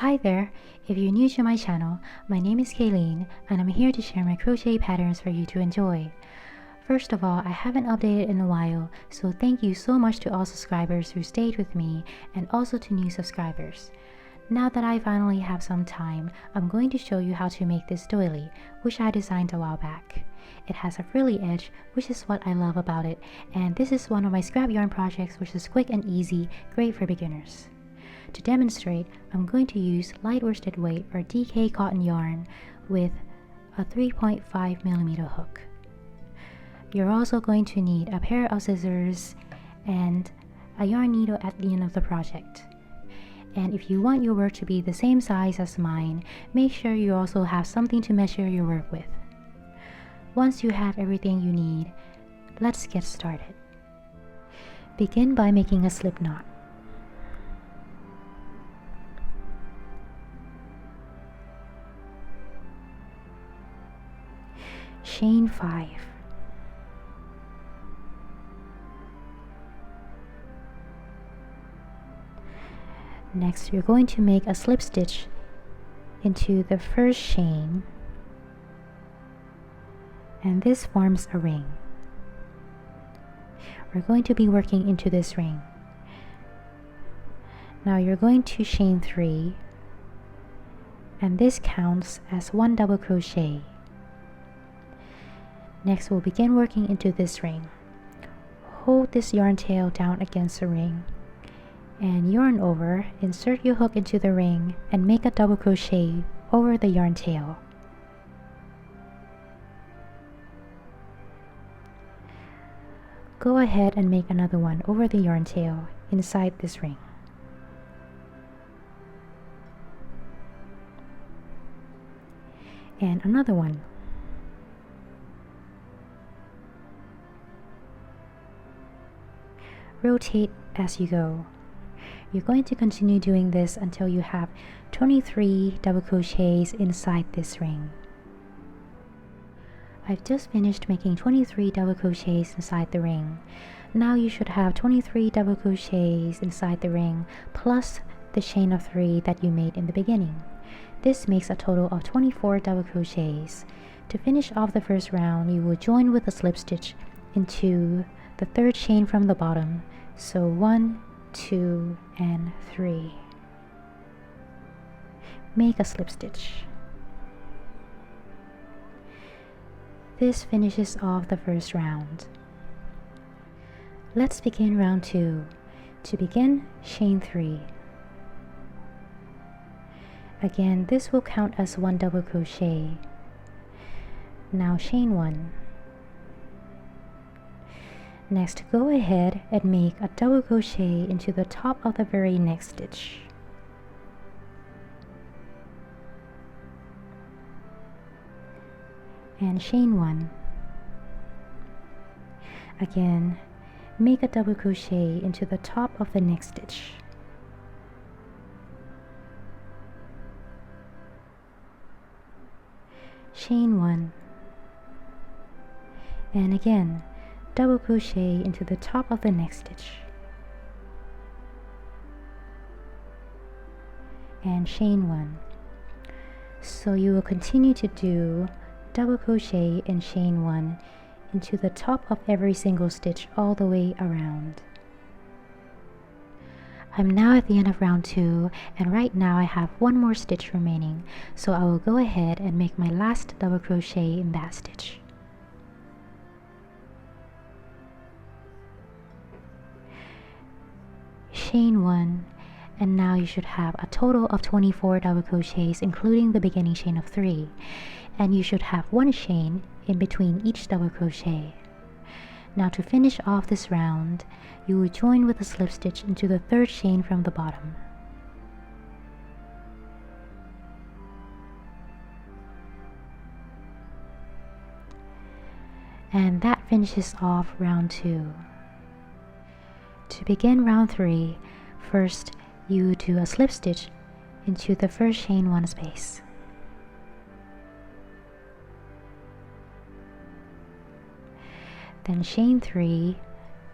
Hi there! If you're new to my channel, my name is Caylene and I'm here to share my crochet patterns for you to enjoy. First of all, I haven't updated in a while, so thank you so much to all subscribers who stayed with me and also to new subscribers. Now that I finally have some time, I'm going to show you how to make this doily, which I designed a while back. It has a frilly edge, which is what I love about it, and this is one of my scrap yarn projects which is quick and easy, great for beginners. To demonstrate, I'm going to use light worsted weight or DK cotton yarn with a 3.5mm hook. You're also going to need a pair of scissors and a yarn needle at the end of the project. And if you want your work to be the same size as mine, make sure you also have something to measure your work with. Once you have everything you need, let's get started. Begin by making a slip knot. Chain 5. Next, you're going to make a slip stitch into the first chain, and this forms a ring. We're going to be working into this ring. Now you're going to chain 3, and this counts as 1 double crochet. Next, we'll begin working into this ring. Hold this yarn tail down against the ring and yarn over, insert your hook into the ring and make a double crochet over the yarn tail. Go ahead and make another one over the yarn tail inside this ring. And another one. Rotate as you go. You're going to continue doing this until you have 23 double crochets inside this ring. I've just finished making 23 double crochets inside the ring. Now you should have 23 double crochets inside the ring plus the chain of 3 that you made in the beginning. This makes a total of 24 double crochets. To finish off the first round, you will join with a slip stitch into the third chain from the bottom. So 1, 2, and 3. Make a slip stitch. This finishes off the first round. Let's begin round 2. To begin, chain 3. Again, this will count as 1 double crochet. Now chain 1. Next, go ahead and make a double crochet into the top of the very next stitch. And chain 1. Again, make a double crochet into the top of the next stitch. Chain 1. And again, double crochet into the top of the next stitch. And chain 1. So you will continue to do double crochet and chain 1 into the top of every single stitch all the way around. I'm now at the end of round 2, and right now I have 1 more stitch remaining, so I will go ahead and make my last double crochet in that stitch. Chain 1, and now you should have a total of 24 double crochets including the beginning chain of 3, and you should have 1 chain in between each double crochet. Now to finish off this round, you will join with a slip stitch into the third chain from the bottom. And that finishes off round 2. To begin round 3, first you do a slip stitch into the first chain 1 space. Then chain 3,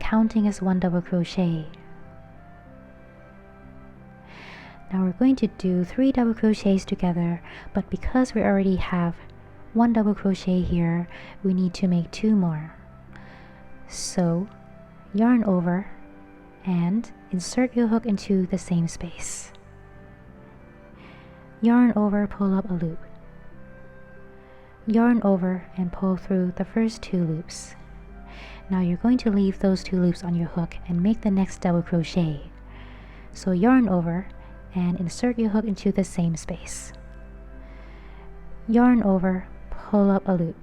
counting as 1 double crochet. Now we're going to do 3 double crochets together, but because we already have 1 double crochet here, we need to make 2 more. So yarn over and insert your hook into the same space. Yarn over, pull up a loop. Yarn over and pull through the first 2 loops. Now you're going to leave those 2 loops on your hook and make the next double crochet. So yarn over and insert your hook into the same space. Yarn over, pull up a loop.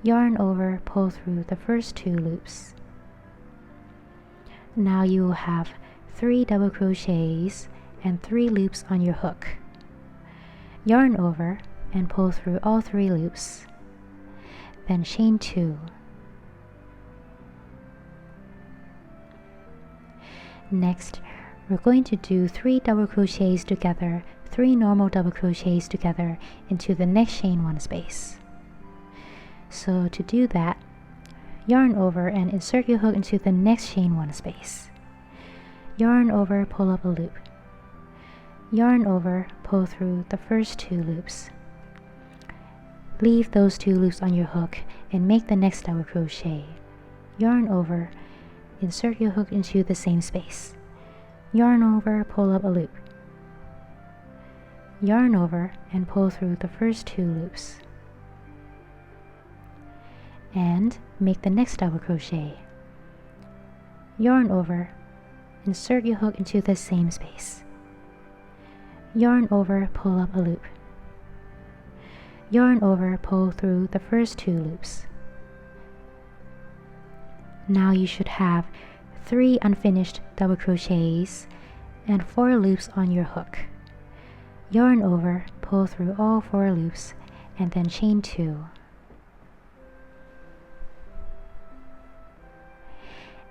Yarn over, pull through the first 2 loops. Now you will have 3 double crochets and 3 loops on your hook. Yarn over and pull through all 3 loops. Then chain 2. Next, we're going to do 3 double crochets together, 3 normal double crochets together into the next chain 1 space. So to do that, yarn over and insert your hook into the next chain 1 space. Yarn over, pull up a loop. Yarn over, pull through the first 2 loops. Leave those 2 loops on your hook and make the next double crochet. Yarn over, insert your hook into the same space. Yarn over, pull up a loop. Yarn over and pull through the first 2 loops. And make the next double crochet. Yarn over, insert your hook into the same space. Yarn over, pull up a loop. Yarn over, pull through the first 2 loops. Now you should have 3 unfinished double crochets and 4 loops on your hook. Yarn over, pull through all 4 loops, and then chain 2.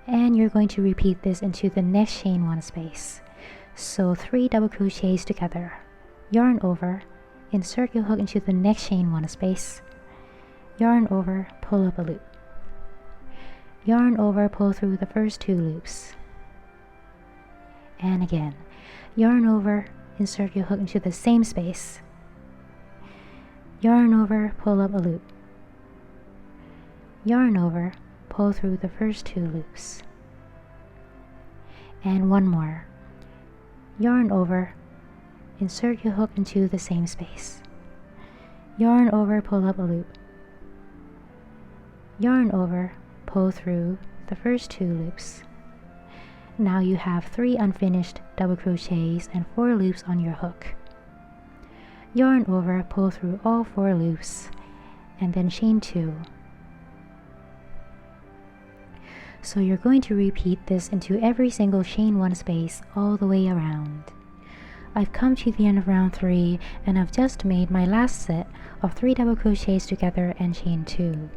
And you're going to repeat this into the next chain 1 space. So 3 double crochets together. Yarn over, insert your hook into the next chain 1 space. Yarn over, pull up a loop. Yarn over, pull through the first 2 loops. And again, yarn over, insert your hook into the same space. Yarn over, pull up a loop. Yarn over, pull through the first 2 loops. And 1 more. Yarn over, insert your hook into the same space. Yarn over, pull up a loop. Yarn over, pull through the first 2 loops. Now you have 3 unfinished double crochets and 4 loops on your hook. Yarn over, pull through all 4 loops, and then chain 2. So you're going to repeat this into every single chain 1 space all the way around. I've come to the end of round 3 and I've just made my last set of 3 double crochets together and chain 2.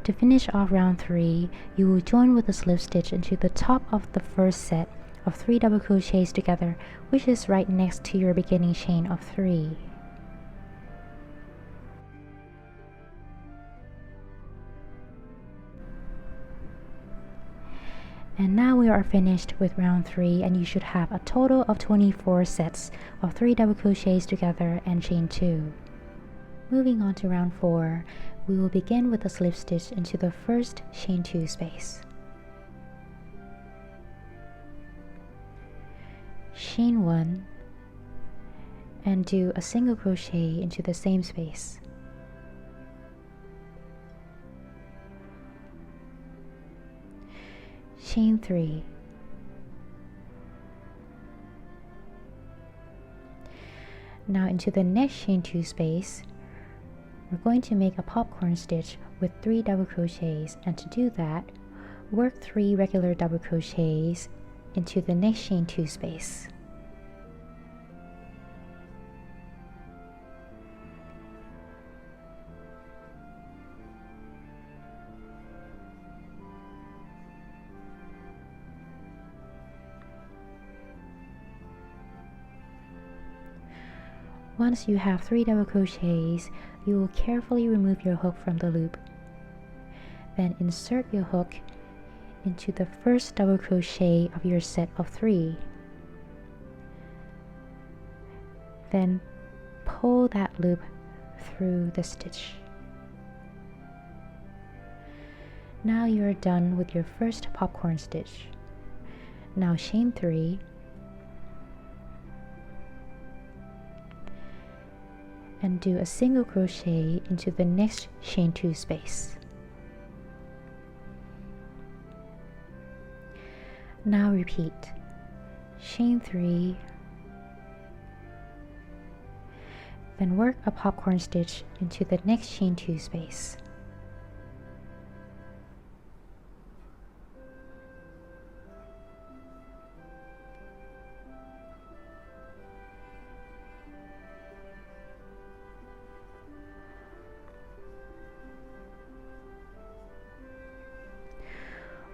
To finish off round 3, you will join with a slip stitch into the top of the first set of 3 double crochets together, which is right next to your beginning chain of 3. And now we are finished with round 3, and you should have a total of 24 sets of 3 double crochets together and chain 2. Moving on to round 4, we will begin with a slip stitch into the first chain 2 space. Chain 1 and do a single crochet into the same space. Chain 3. Now into the next chain 2 space, we're going to make a popcorn stitch with 3 double crochets, and to do that, work 3 regular double crochets into the next chain 2 space. Once you have 3 double crochets, you will carefully remove your hook from the loop. Then insert your hook into the first double crochet of your set of 3. Then pull that loop through the stitch. Now you're done with your first popcorn stitch. Now chain 3 and do a single crochet into the next chain 2 space. Now repeat. Chain 3, then work a popcorn stitch into the next chain 2 space.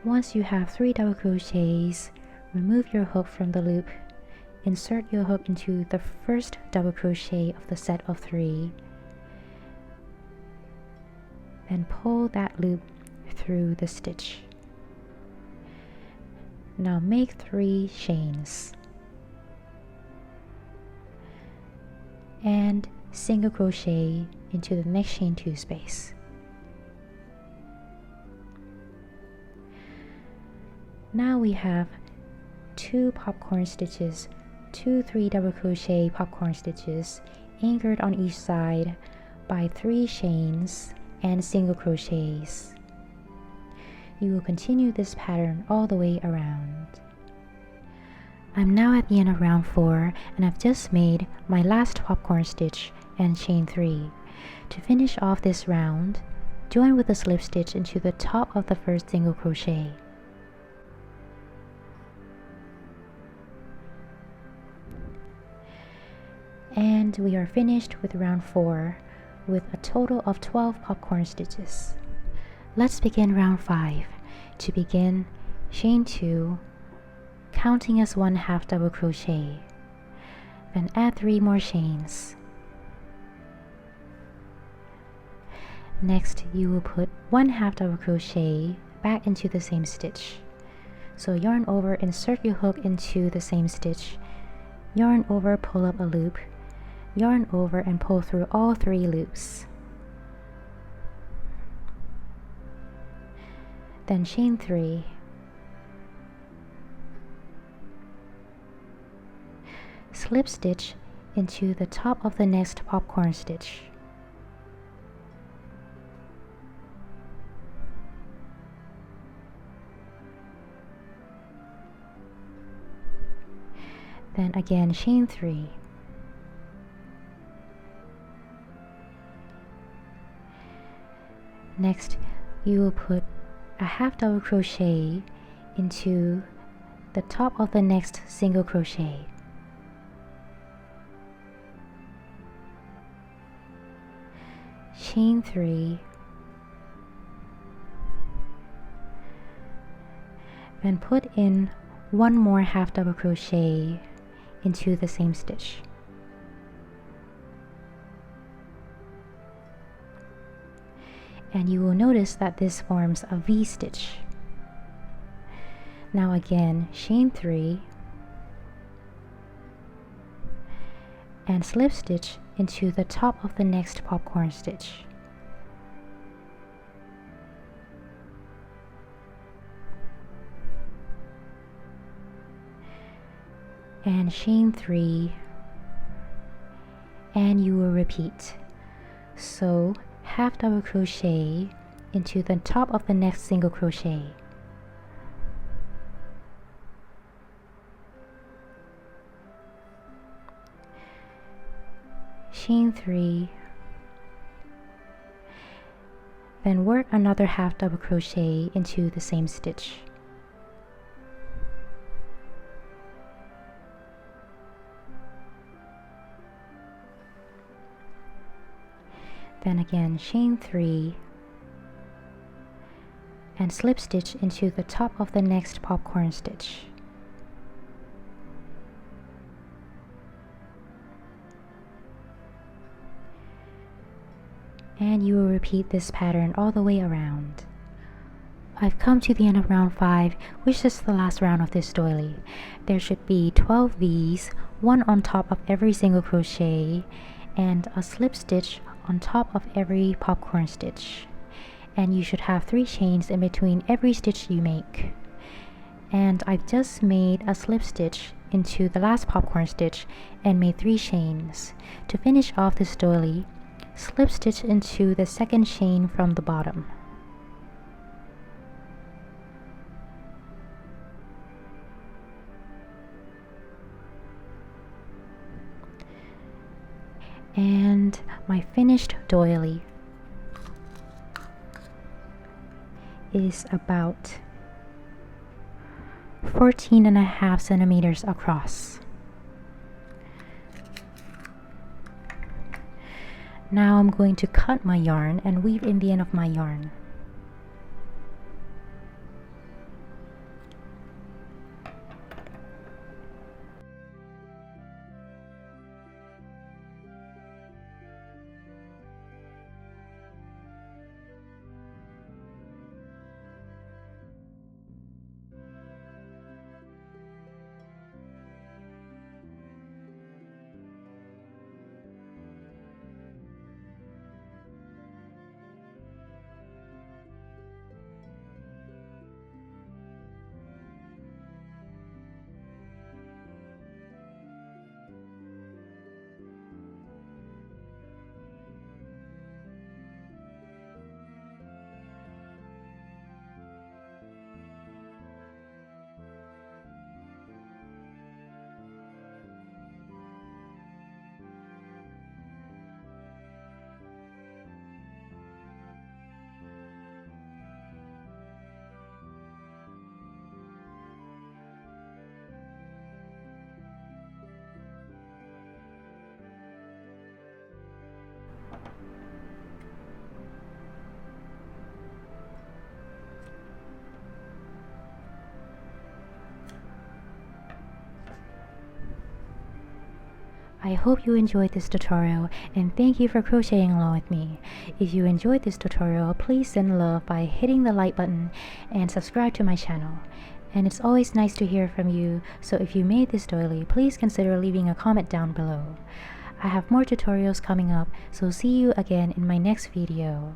Once you have 3 double crochets, remove your hook from the loop, insert your hook into the first double crochet of the set of 3, then pull that loop through the stitch. Now make 3 chains and single crochet into the next chain 2 space. Now we have 2 popcorn stitches, 2 3 double crochet popcorn stitches anchored on each side by 3 chains and single crochets. You will continue this pattern all the way around. I'm now at the end of round 4 and I've just made my last popcorn stitch and chain 3. To finish off this round, join with a slip stitch into the top of the first single crochet. And we are finished with round 4 with a total of 12 popcorn stitches. Let's begin round 5. To begin, chain 2, counting as 1/2 double crochet, then add 3 more chains. Next, you will put 1/2 double crochet back into the same stitch. So yarn over, insert your hook into the same stitch, yarn over, pull up a loop, yarn over and pull through all 3 loops. Then chain 3, slip stitch into the top of the next popcorn stitch. Then again chain 3. Next, you will put a 1/2 double crochet into the top of the next single crochet. Chain 3, then put in 1 more 1/2 double crochet into the same stitch. And you will notice that this forms a V stitch. Now again, chain 3 and slip stitch into the top of the next popcorn stitch. And chain 3, and you will repeat. So 1/2 double crochet into the top of the next single crochet. Chain 3, then work another 1/2 double crochet into the same stitch. Then again chain 3 and slip stitch into the top of the next popcorn stitch. And you will repeat this pattern all the way around. I've come to the end of round 5, which is the last round of this doily. There should be 12 V's, one on top of every single crochet and a slip stitch on top of every popcorn stitch. And you should have 3 chains in between every stitch you make. And I've just made a slip stitch into the last popcorn stitch and made 3 chains. To finish off this doily, slip stitch into the second chain from the bottom. And my finished doily is about 14.5 centimeters across. Now I'm going to cut my yarn and weave in the end of my yarn. I hope you enjoyed this tutorial and thank you for crocheting along with me. If you enjoyed this tutorial, please send love by hitting the like button and subscribe to my channel. And it's always nice to hear from you, so if you made this doily, please consider leaving a comment down below. I have more tutorials coming up, so see you again in my next video.